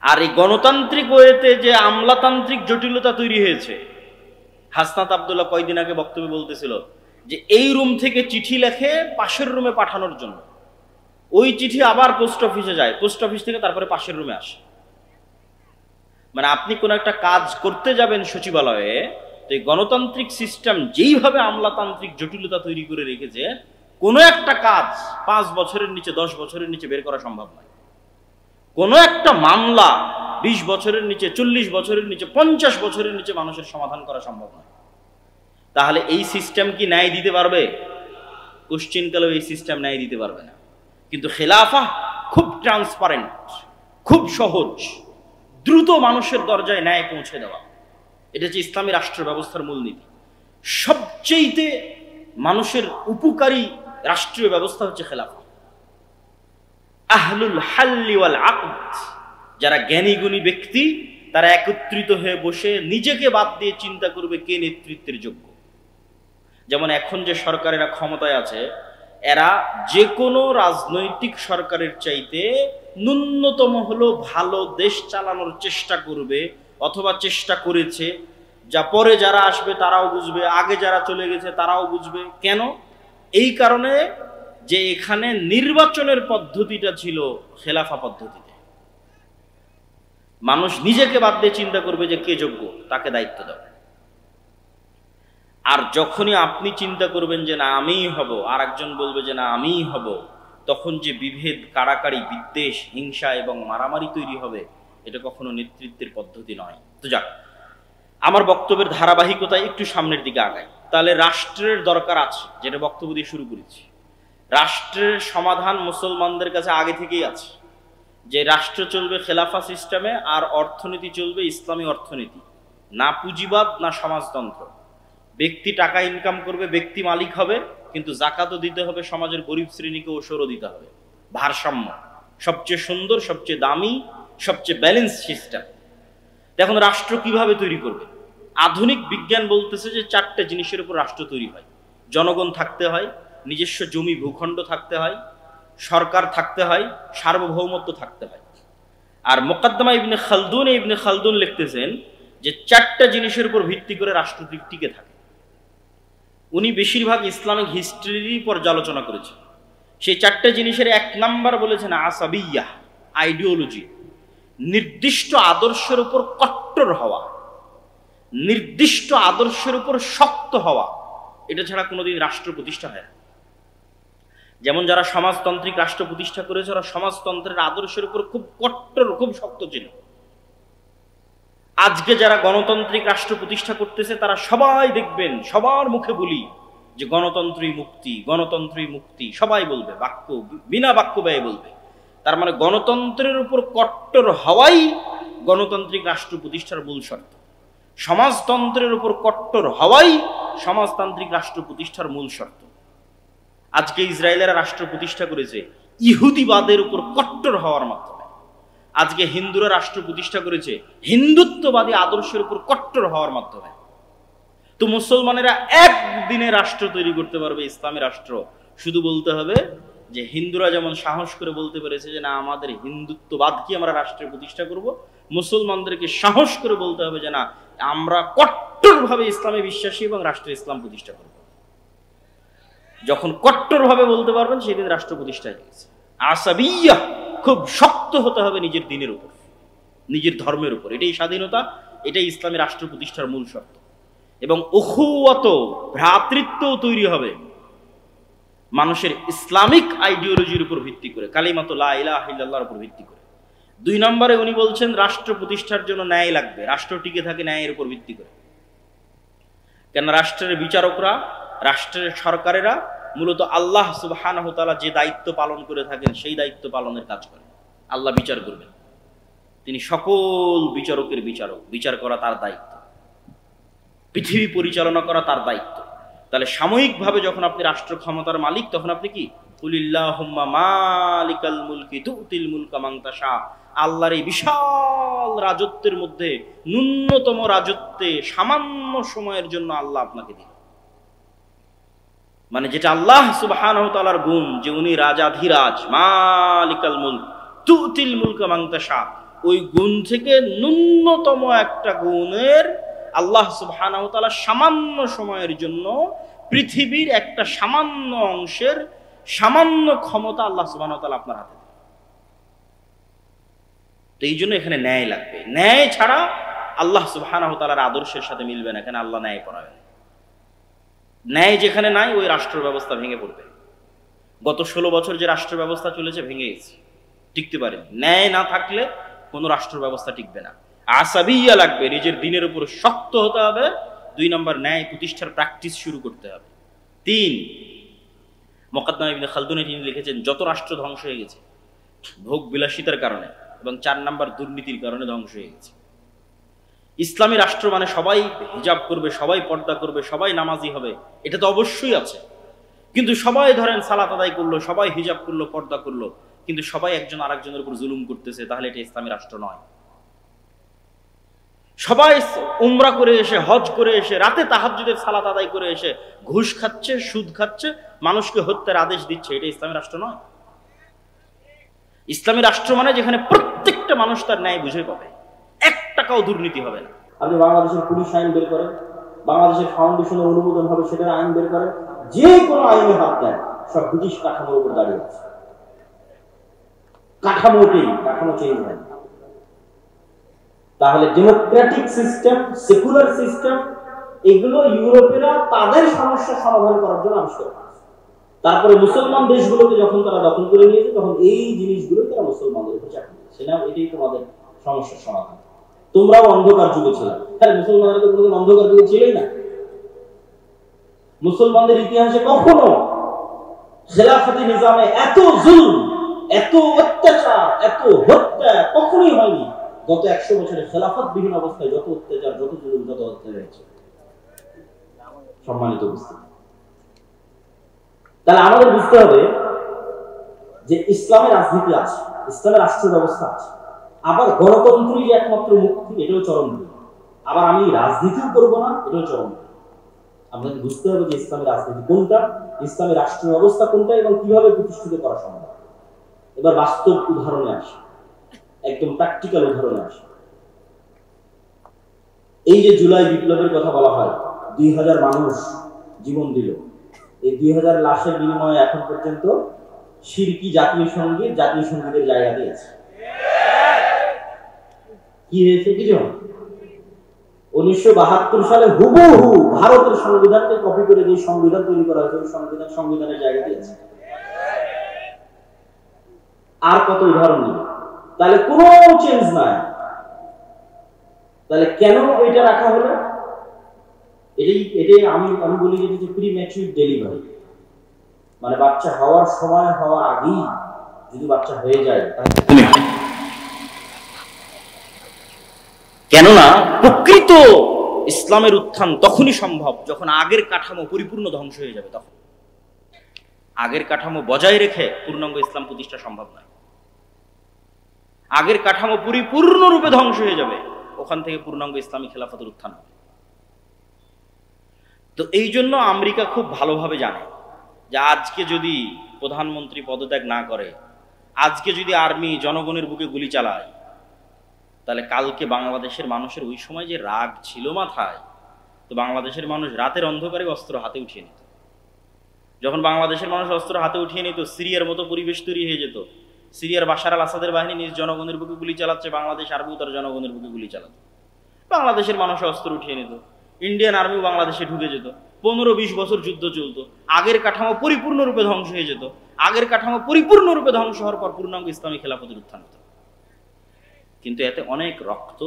আর এই গণতান্ত্রিক ওয়েতে যে আমলাতান্ত্রিক জটিলতা তৈরি হয়েছে, হাসনাত আব্দুল্লাহ কয়দিন আগে বক্তব্যে বলতেছিল যে এই রুম থেকে চিঠি লেখে পাশের রুমে পাঠানোর জন্য, ওই চিঠি আবার পোস্ট অফিসে যায়, পোস্ট অফিস থেকে তারপরে পাশের রুমে আসে। মানে আপনি কোন একটা কাজ করতে যাবেন সচিবালয়ে, তো এই গণতান্ত্রিক সিস্টেম যেইভাবে আমলাতান্ত্রিক জটিলতা তৈরি করে রেখেছে, কোনো একটা কাজ 5 বছরের নিচে 10 বছরের নিচে বের করা সম্ভব নয়। কোনো একটা মামলা 20 বছরের নিচে, 40 বছরের নিচে, 50 বছরের নিচে মানুষের সমাধান করা সম্ভব নয়। তাহলে এই সিস্টেম কি ন্যায় দিতে পারবে? কোশ্চিনকালেও এই সিস্টেম ন্যায় দিতে পারবে না। কিন্তু খেলাফা খুব ট্রান্সপারেন্ট, খুব সহজ, দ্রুত মানুষের দরজায় ন্যায় পৌঁছে দেওয়া, এটা হচ্ছে ইসলামী রাষ্ট্র ব্যবস্থার মূলনীতি। সবচেয়ে মানুষের উপকারী রাষ্ট্রীয় ব্যবস্থা হচ্ছে খেলাফা। আহলুল হাল্লি ওয়াল আকদ, যারা জ্ঞানী গুণী ব্যক্তি, তারা একত্রিত হয়ে বসে নিজেকে বাদ দিয়ে চিন্তা করবে কে নেতৃত্বের যোগ্য। যেমন এখন যে সরকারেরা ক্ষমতায় আছে, এরা যে কোনো রাজনৈতিক সরকারের চাইতে ন্যূনতম হলো ভালো দেশ চালানোর চেষ্টা করবে, অথবা চেষ্টা করেছে। যা পরে যারা আসবে তারাও বুঝবে, আগে যারা চলে গেছে তারাও বুঝবে। কেন? এই কারণে যে এখানে নির্বাচনের পদ্ধতিটা ছিল খেলাফা পদ্ধতিতে। মানুষ নিজেকে বাদ দিয়ে চিন্তা করবে যে কে যোগ্য, তাকে দায়িত্ব দাও। আর যখনই আপনি চিন্তা করবেন যে না আমিই হব, আর একজন বলবে যে না আমিই হব, তখন যে বিভেদ, কাড়াকাড়ি, বিদ্বেষ, হিংসা এবং মারামারি তৈরি হবে, এটা কখনো নেতৃত্বের পদ্ধতি নয়। তো যাক, আমার বক্তব্যের ধারাবাহিকতায় একটু সামনের দিকে আগাই। তাহলে রাষ্ট্রের দরকার আছে, যেটা বক্তব্য দিয়ে শুরু করেছি। রাষ্ট্রের সমাধান মুসলমানদের কাছে আগে থেকেই আছে, যে রাষ্ট্র চলবে খেলাফা সিস্টেমে, আর অর্থনীতি চলবে ইসলামী অর্থনীতি, না পুঁজিবাদ না সমাজতন্ত্র। ব্যক্তি টাকা ইনকাম করবে, ব্যক্তি মালিক হবে, কিন্তু জাকাতও দিতে হবে, সমাজের গরিব শ্রেণীকে ওসরও দিতে হবে। ভারসাম্য, সবচেয়ে সুন্দর, সবচেয়ে দামি, সবচেয়ে ব্যালেন্স সিস্টেম। এখন রাষ্ট্র কিভাবে তৈরি করবে? আধুনিক বিজ্ঞান বলতেছে যে 4টে জিনিসের উপর রাষ্ট্র তৈরি হয়। জনগণ থাকতে হয়, নিজস্ব জমি ভূখণ্ড থাকতে হয়, সরকার থাকতে হয়, সার্বভৌমত্ব থাকতে হয়। আর মুকদ্দমা ইবনে খালদুন লিখতেছেন যে 4টে জিনিসের উপর ভিত্তি করে রাষ্ট্র টিকে থাকে। উনি বেশিরভাগ ইসলামিক হিস্ট্রির পর্যালোচনা করেছেন। সেই 4টে জিনিসের 1 নাম্বার বলেছেন আসাবিয়াহ, আইডিওলজি। নির্দিষ্ট আদর্শের উপর কট্টর হওয়া, নির্দিষ্ট আদর্শের উপর শক্ত হওয়া, এটা ছাড়া কোনোদিন রাষ্ট্র প্রতিষ্ঠা হয় না। যেমন যারা সমাজতান্ত্রিক রাষ্ট্র প্রতিষ্ঠা করেছে, ওরা সমাজতন্ত্রের আদর্শের উপর খুব কট্টর, খুব শক্ত ছিল। আজকে যারা গণতান্ত্রিক রাষ্ট্র প্রতিষ্ঠা করতেছে, তারা সবাই দেখবেন, সবার মুখে বলি যে গণতন্ত্রই মুক্তি, গণতন্ত্রই মুক্তি, সবাই বলবে, বাক্য বিনা বাক্য ব্যয়ে বলবে। তার মানে গণতন্ত্রের উপর কট্টর হওয়াই গণতান্ত্রিক রাষ্ট্র প্রতিষ্ঠার মূল শর্ত। সমাজতন্ত্রের উপর কট্টর হওয়াই সমাজতান্ত্রিক রাষ্ট্র প্রতিষ্ঠার মূল শর্ত। আজকে ইসরায়েলেরা রাষ্ট্র প্রতিষ্ঠা করেছে ইহুদিবাদের উপর কট্টর হওয়ার মাধ্যমে। আজকে হিন্দুরা রাষ্ট্র প্রতিষ্ঠা করেছে হিন্দুত্ববাদী আদর্শের উপর কট্টর হওয়ার মাধ্যমে। তো মুসলমানেরা একদিনে রাষ্ট্র তৈরি করতে পারবে, ইসলামী রাষ্ট্র। শুধু বলতে হবে যে হিন্দুরা যেমন সাহস করে বলতে পেরেছে যে না আমাদের হিন্দুত্ববাদ কি আমরা রাষ্ট্রের প্রতিষ্ঠা করব, মুসলমানদেরকে সাহস করে বলতে হবে যে না আমরা কট্টরভাবে ইসলামে বিশ্বাসী এবং রাষ্ট্রে ইসলাম প্রতিষ্ঠা করব। যখন কট্টরভাবে বলতে পারবেন, সেদিন রাষ্ট্র প্রতিষ্ঠা হয়ে গেছে। আসাবিয়া, খুব শক্ত হতে হবে নিজের দিনের উপর, নিজের ধর্মের উপর। এটাই স্বাধীনতা, এটাই ইসলামী রাষ্ট্র প্রতিষ্ঠার মূল শর্ত। এবং উখুওয়াত, ভ্রাতৃত্ব তৈরি হবে মানুষের ইসলামিক আইডিওলজির উপর ভিত্তি করে, কালিমাত লা ইলাহা ইল্লাল্লাহর উপর ভিত্তি করে। 2 নম্বরে উনি বলছেন রাষ্ট্র প্রতিষ্ঠার জন্য ন্যায় লাগবে। রাষ্ট্র টিকে থাকে ন্যায়ের উপর ভিত্তি করে। কেন? রাষ্ট্রের বিচারকরা, রাষ্ট্রের সরকারেরা মূলত আল্লাহ সুবহানাহু ওয়া তাআলা যে দায়িত্ব পালন করে থাকেন, সেই দায়িত্ব পালনের কাজ করে। আল্লাহ বিচার করবেন, তিনি সকল বিচারকের বিচারক, বিচার করা তার দায়িত্ব, পৃথিবী পরিচালনা করা তার দায়িত্ব। তাহলে সাময়িকভাবে যখন আপনি রাষ্ট্র ক্ষমতার মালিক, তখন আপনি কি কুলিল্লাহুম্মা মালিকাল মুলকি তুতিল মুলকা মান তাশা, আল্লাহর এই বিশাল রাজত্বের মধ্যে ন্যূনতম রাজত্বে সামান্য সময়ের জন্য আল্লাহ আপনাকে দিন। মানে যেটা আল্লাহ সুবহানাহু ওয়া তাআলার গুণ, যে উনি রাজাধিরাজ, মালিকাল মুলক তুতিল মুলকা মান তাশা, ওই গুণ থেকে ন্যূনতম একটা গুণের আল্লাহ সুবহানাহু ওয়া তাআলা সামান্য সময়ের জন্য পৃথিবীর একটা সামান্য অংশের সামান্য ক্ষমতা আল্লাহ সুবহানাহু ওয়া তাআলা আপনার হাতে। তো এই জন্য এখানে ন্যায় লাগবে। ন্যায় ছাড়া আল্লাহ সুবহানাহু ওয়া তাআলার আদর্শের সাথে মিলবে না। এখানে আল্লাহ ন্যায় পরায়ণ। ন্যায় যেখানে নাই ওই রাষ্ট্র ব্যবস্থা ভেঙে পড়বে। গত 16 বছর যে রাষ্ট্র ব্যবস্থা চলেছে ভেঙে গেছে, টিকতে পারেনি। ন্যায় না থাকলে কোনো রাষ্ট্র ব্যবস্থা টিকবে না। আসাবিয়া লাগবে, নিজের দিনের উপর শক্ত হতে হবে। 2 নম্বর, ন্যায় প্রতিষ্ঠার প্র্যাকটিস শুরু করতে হবে। 3, মুকাদ্দাম ইবনে খালদুনে তিনি লিখেছেন যত রাষ্ট্র ধ্বংস হয়ে গেছে ভোগ বিলাসিতার কারণে, এবং 4 নম্বর দুর্নীতির কারণে ধ্বংস হয়ে গেছে। ইসলামী রাষ্ট্র মানে সবাই হিজাব করবে, সবাই পর্দা করবে, সবাই নামাজি হবে, এটা তো অবশ্যই আছে। কিন্তু সবাই ধরেন সালাত আদায় করলো, সবাই হিজাব করলো, পর্দা করলো, কিন্তু সবাই একজন আরেকজনের উপর জুলুম করতেছে, তাহলে এটা ইসলামী রাষ্ট্র নয়। সবাই উমরা করে এসে, হজ করে এসে, রাতে তাহাজ্জুদের সালাত আদায় করে এসে ঘুষ খাচ্ছে, সুদ খাচ্ছে, মানুষকে হত্যার আদেশ দিচ্ছে, এটা ইসলামী রাষ্ট্র নয়। ইসলামী রাষ্ট্র মানে যেখানে প্রত্যেকটা মানুষ তার ন্যায় বুঝে পাবে, 1 টাকাও দুর্নীতি হবে না। আপনি বাংলাদেশের পুলিশ আইন বের করেন, বাংলাদেশের ফাউন্ডেশনের অনুমোদন হবে সেটার আইন বের করেন, যে কোনো আইনে হাত দেন, সব ব্রিটিশ কাঠামোর উপর দাঁড়িয়ে আছে। কাঠামোতেই, কাঠামো চেঞ্জ হয়। তাহলে ডেমোক্রেটিক সিস্টেম, সেকুলার সিস্টেম, এগুলো ইউরোপেরা তাদের সমস্যা সমাধান করার জন্য আবিষ্কার করেছে। তারপরে মুসলমান দেশগুলোকে যখন তারা দখল করে নিয়েছে, তখন এই জিনিসগুলো তারা মুসলমানদের উপর চাপিয়ে দিয়েছে। সেটা এটাই তোমাদের সমস্যার সমাধান। তোমরাও অন্ধকার যুগে ছিল। হ্যাঁ, মুসলমানরা তো কোনোদিন অন্ধকার যুগে ছিলই না। মুসলমানদের ইতিহাসে কখনো খেলাফতি নিজামে এত জুলম, এত অত্যাচার, এত হত্যা কখনোই হয়নি। গত 100 বছরে খেলাফতবিহীন অবস্থায় যত অত্যাচার, যত জুলুম, যত হত্যা হয়েছে। সম্মানিত উপস্থিতি, তাহলে আমাদের বুঝতে হবে যে ইসলামের রাজনীতি আছে, ইসলামের রাষ্ট্র ব্যবস্থা আছে, আবার গণতন্ত্রই যে একমাত্র মুক্তি, এটাও চরম ভুল। আবার আমি রাজনীতিও করবো না, এটাও চরম ভুল। আপনাকে বুঝতে হবে যে ইসলামের রাজনীতি কোনটা, ইসলামের রাষ্ট্র ব্যবস্থা কোনটা, এবং কিভাবে প্রতিষ্ঠিত করা সম্ভব। এবার বাস্তব উদাহরণে আসে, একদম প্র্যাকটিক্যাল উদাহরণে আসে। এই যে জুলাই বিপ্লবের কথা বলা হয়, 2000 মানুষ জীবন দিল। এই 2000 লাশের বিনিময়ে এখন পর্যন্ত শিরকি জাতীয় সঙ্গীতের জায়গা দিয়েছে। কি হয়েছে? কিছু 1972 সালে হুবহু ভারতের সংবিধানকে কপি করে যে সংবিধান তৈরি করা হয়েছে, সংবিধানের জায়গা দিয়েছে। আর কত উদাহরণ নেই। তাহলে কোনো চেঞ্জ নাই। তাহলে কেন এটা রাখা হলো? এটাই আমি বলি যে প্রিম্যাচুর ডেলিভারি, মানে বাচ্চা হওয়ার সময় হওয়ার আগেই যদি বাচ্চা হয়ে যায়, কেননা প্রকৃত ইসলামের উত্থান তখনই সম্ভব যখন আগের কাঠামো পরিপূর্ণ ধ্বংস হয়ে যাবে। তখন আগের কাঠামো বজায় রেখে পূর্ণাঙ্গ ইসলাম প্রতিষ্ঠা সম্ভব নয়। আগের কাঠামো পরিপূর্ণরূপে ধ্বংস হয়ে যাবে, ওখান থেকে পূর্ণাঙ্গ ইসলামী খেলাফতের উত্থান হবে। তো এই জন্য আমেরিকা খুব ভালোভাবে জানে যে আজকে যদি প্রধানমন্ত্রী পদত্যাগ না করে, আজকে যদি আর্মি জনগণের বুকে গুলি চালায়, তাহলে কালকে বাংলাদেশের মানুষের ওই সময় যে রাগ ছিল মাথায়, তো বাংলাদেশের মানুষ রাতের অন্ধকারে অস্ত্র হাতে উঠিয়ে নিত। যখন বাংলাদেশের মানুষ অস্ত্র হাতে উঠিয়ে নিত, সিরিয়ার মতো পরিবেশ তৈরি হয়ে যেত। সিরিয়ার বাশার আল আসাদের বাহিনী নিজ জনগণের বুকে গুলি চালাচ্ছে, বাংলাদেশ আর্মিও তার জনগণের বুকে গুলি চালাতো। বাংলাদেশের মানুষ অস্ত্র উঠিয়ে নিত, ইন্ডিয়ান আর্মিও বাংলাদেশে ঢুকে যেত, 15-20 বছর যুদ্ধ চলতো, আগের কাঠামো পরিপূর্ণরূপে ধ্বংস হয়ে যেত। আগের কাঠামো পরিপূর্ণরূপে ধ্বংস হওয়ার পর পূর্ণাঙ্গ ইসলামী খেলাফতের উত্থান হতো। কিন্তু এতে অনেক রক্ত,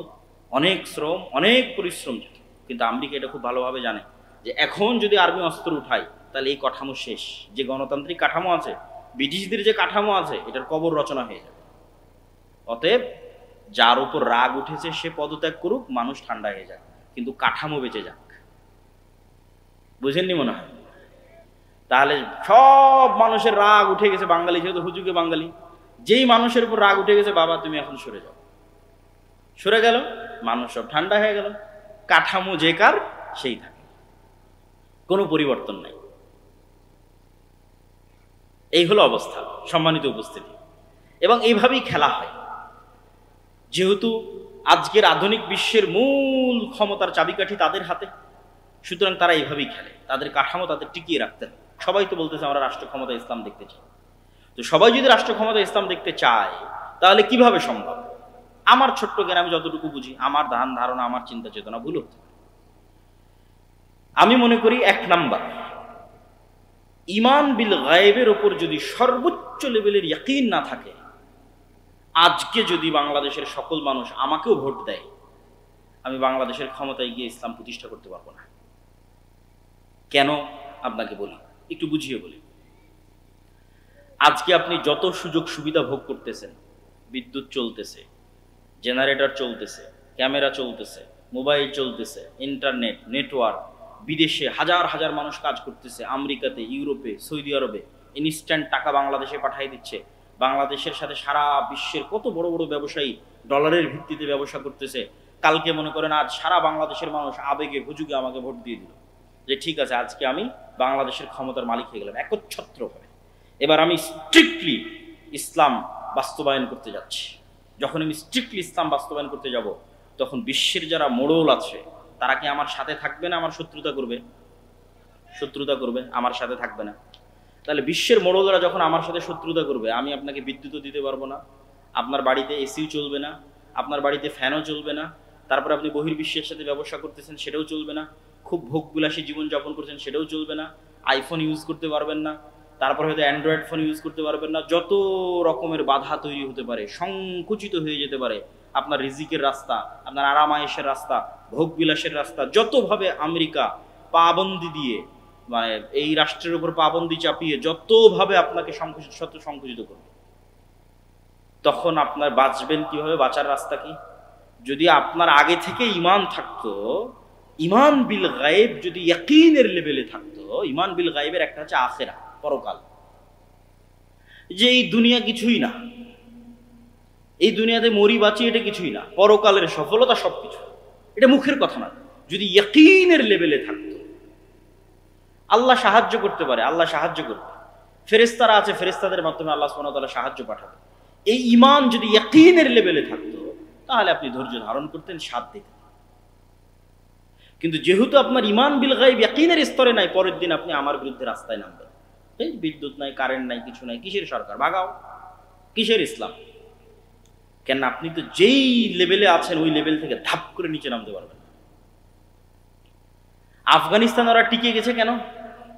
অনেক শ্রম, অনেক পরিশ্রম যেত। কিন্তু আমেরিকা এটা খুব ভালোভাবে জানে যে এখন যদি আর্মি অস্ত্র উঠায়, তাহলে এই কাঠামো শেষ। যে গণতান্ত্রিক কাঠামো আছে, ব্রিটিশদের যে কাঠামো আছে, এটার কবর রচনা হয়ে যাবে। অতএব যার উপর রাগ উঠেছে সে পদত্যাগ করুক, মানুষ ঠান্ডা হয়ে যাক, কিন্তু কাঠামো বেঁচে যাক। বুঝেননি মনে হয়? তাহলে সব মানুষের রাগ উঠে গেছে, বাঙালি যেহেতু হুজুগে বাঙালি, যেই মানুষের উপর রাগ উঠে গেছে, বাবা তুমি এখন সরে যাও, সরে গেল, মানুষ সব ঠান্ডা হয়ে গেল, কাঠামো যে কার সেই থাকে, কোনো পরিবর্তন নাই। এই হলো অবস্থা, সম্মানিত উপস্থিতি। এবং এইভাবেই খেলা হয়। যেহেতু আজকের আধুনিক বিশ্বের মূল ক্ষমতার চাবিকাঠি তাদের হাতে, সুতরাং তারা এইভাবেই খেলে, তাদের কাঠামো তাদের টিকিয়ে রাখতে হবে। সবাই তো বলতেছে আমরা রাষ্ট্র ক্ষমতা ইসলাম দেখতে চাই। তো সবাই যদি রাষ্ট্র ক্ষমতা ইসলাম দেখতে চায় তাহলে কিভাবে সম্ভব? আমার ছোট্ট জ্ঞান, আমি যতটুকু বুঝি, আমার ধারণা, আমার চিন্তা চেতনা ভুল হতে পারে। আমি মনে করি 1 নাম্বার, ঈমান বিল গায়েবের ওপর যদি সর্বোচ্চ লেভেলের ইয়াকিন না থাকে, আজকে যদি বাংলাদেশের সকল মানুষ আমাকেও ভোট দেয়, আমি বাংলাদেশের ক্ষমতায় গিয়ে ইসলাম প্রতিষ্ঠা করতে পারবো না। কেন আপনাকে বলি, একটু বুঝিয়ে বলি। আজকে আপনি যত সুযোগ সুবিধা ভোগ করতেছেন, বিদ্যুৎ চলতেছে, জেনারেটর চলতেছে, ক্যামেরা চলতেছে, মোবাইল চলতেছে, ইন্টারনেট, নেটওয়ার্ক, বিদেশে হাজার হাজার মানুষ কাজ করতেছে, আমেরিকাতে, ইউরোপে, সৌদি আরবে ইনস্ট্যান্ট টাকা বাংলাদেশে পাঠিয়ে দিচ্ছে। বাংলাদেশের সাথে সারা বিশ্বের কত বড় বড় ব্যবসায়ী ডলারের ভিত্তিতে ব্যবসা করতেছে। কালকে মনে করেন আজ সারা বাংলাদেশের মানুষ আবেগে হুজুগে আমাকে ভোট দিয়ে দিল যে ঠিক আছে, আজকে আমি বাংলাদেশের ক্ষমতার মালিক হয়ে গেলাম একচ্ছত্রভাবে। এবার আমি স্ট্রিক্টলি ইসলাম বাস্তবায়ন করতে যাচ্ছি। যখন আমি স্ট্রিক্টলি ইসলাম বাস্তবায়ন করতে যাব, তখন বিশ্বের যারা মোড়ল আছে তারা কি আমার সাথে থাকবে না আমার শত্রুতা করবে? শত্রুতা করবে, আমার সাথে থাকবে না। তাহলে বিশ্বের মোড়লরা যখন আমার সাথে শত্রুতা করবে, আমি আপনাকে বিদ্যুৎও দিতে পারবো না, আপনার বাড়িতে এসিও চলবে না, আপনার বাড়িতে ফ্যানও চলবে না, তারপর আপনি বহির্বিশ্বের সাথে ব্যবসা করতেছেন সেটাও চলবে না, খুব ভোগবিলাসী জীবনযাপন করছেন সেটাও চলবে না, আইফোন ইউজ করতে পারবেন না, তারপর হয়তো অ্যান্ড্রয়েড ফোন ইউজ করতে পারবেন না। যত রকমের বাধা তৈরি হতে পারে, সংকুচিত হয়ে যেতে পারে আপনার রিজিকের রাস্তা, আপনার আরামায়েশের রাস্তা, ভোগবিলাসের রাস্তা, যতভাবে আমেরিকা পাবন্দি দিয়ে, মানে এই রাষ্ট্রের উপর পাবন্দি চাপিয়ে যতভাবে আপনাকে সংকুচিত করবে, তখন আপনার বাঁচবেন কিভাবে? বাঁচার রাস্তা কি? যদি আপনার আগে থেকে ঈমান থাকতো, ঈমান বিল গায়েব যদি ইয়াকিনের লেভেলে থাকতো, ঈমান বিল গায়েবের একটা হচ্ছে আখিরা, পরকাল, যে এই দুনিয়া কিছুই না, এই দুনিয়াতে মরি বাঁচি এটা কিছুই না, পরকালের সফলতা সবকিছু, এটা মুখের কথা না। যদি ইয়াকিনের লেভেলে থাকতো, আল্লাহ সাহায্য করতে পারে, আল্লাহ সাহায্য করবে, ফেরেশতারা আছে, ফেরেশতাদের মাধ্যমে আল্লাহ সুবহানাহু ওয়া তাআলা সাহায্য পাঠাবে। এই ঈমান যদি ইয়াকিনের লেভেলে থাকতো, তাহলে আপনি ধৈর্য ধারণ করতেন, সাথ দিতেন। কিন্তু যেহেতু আপনার ঈমান বিল গায়ব ইয়াকিনের স্তরে নাই, পরের দিন আপনি আমার বিরুদ্ধে রাস্তায় নামবেন। এই বিদ্যুৎ নাই, কারেন্ট নাই, কিছু নাই, কিসের সরকার? ভাগাও। কিসের ইসলাম? কেন আপনি তো যেই লেভেলে আছেন ওই লেভেল থেকে ধাপ করে নিচে নামতে পারবেন না। আফগানিস্তান ওরা টিকে গেছে কেন?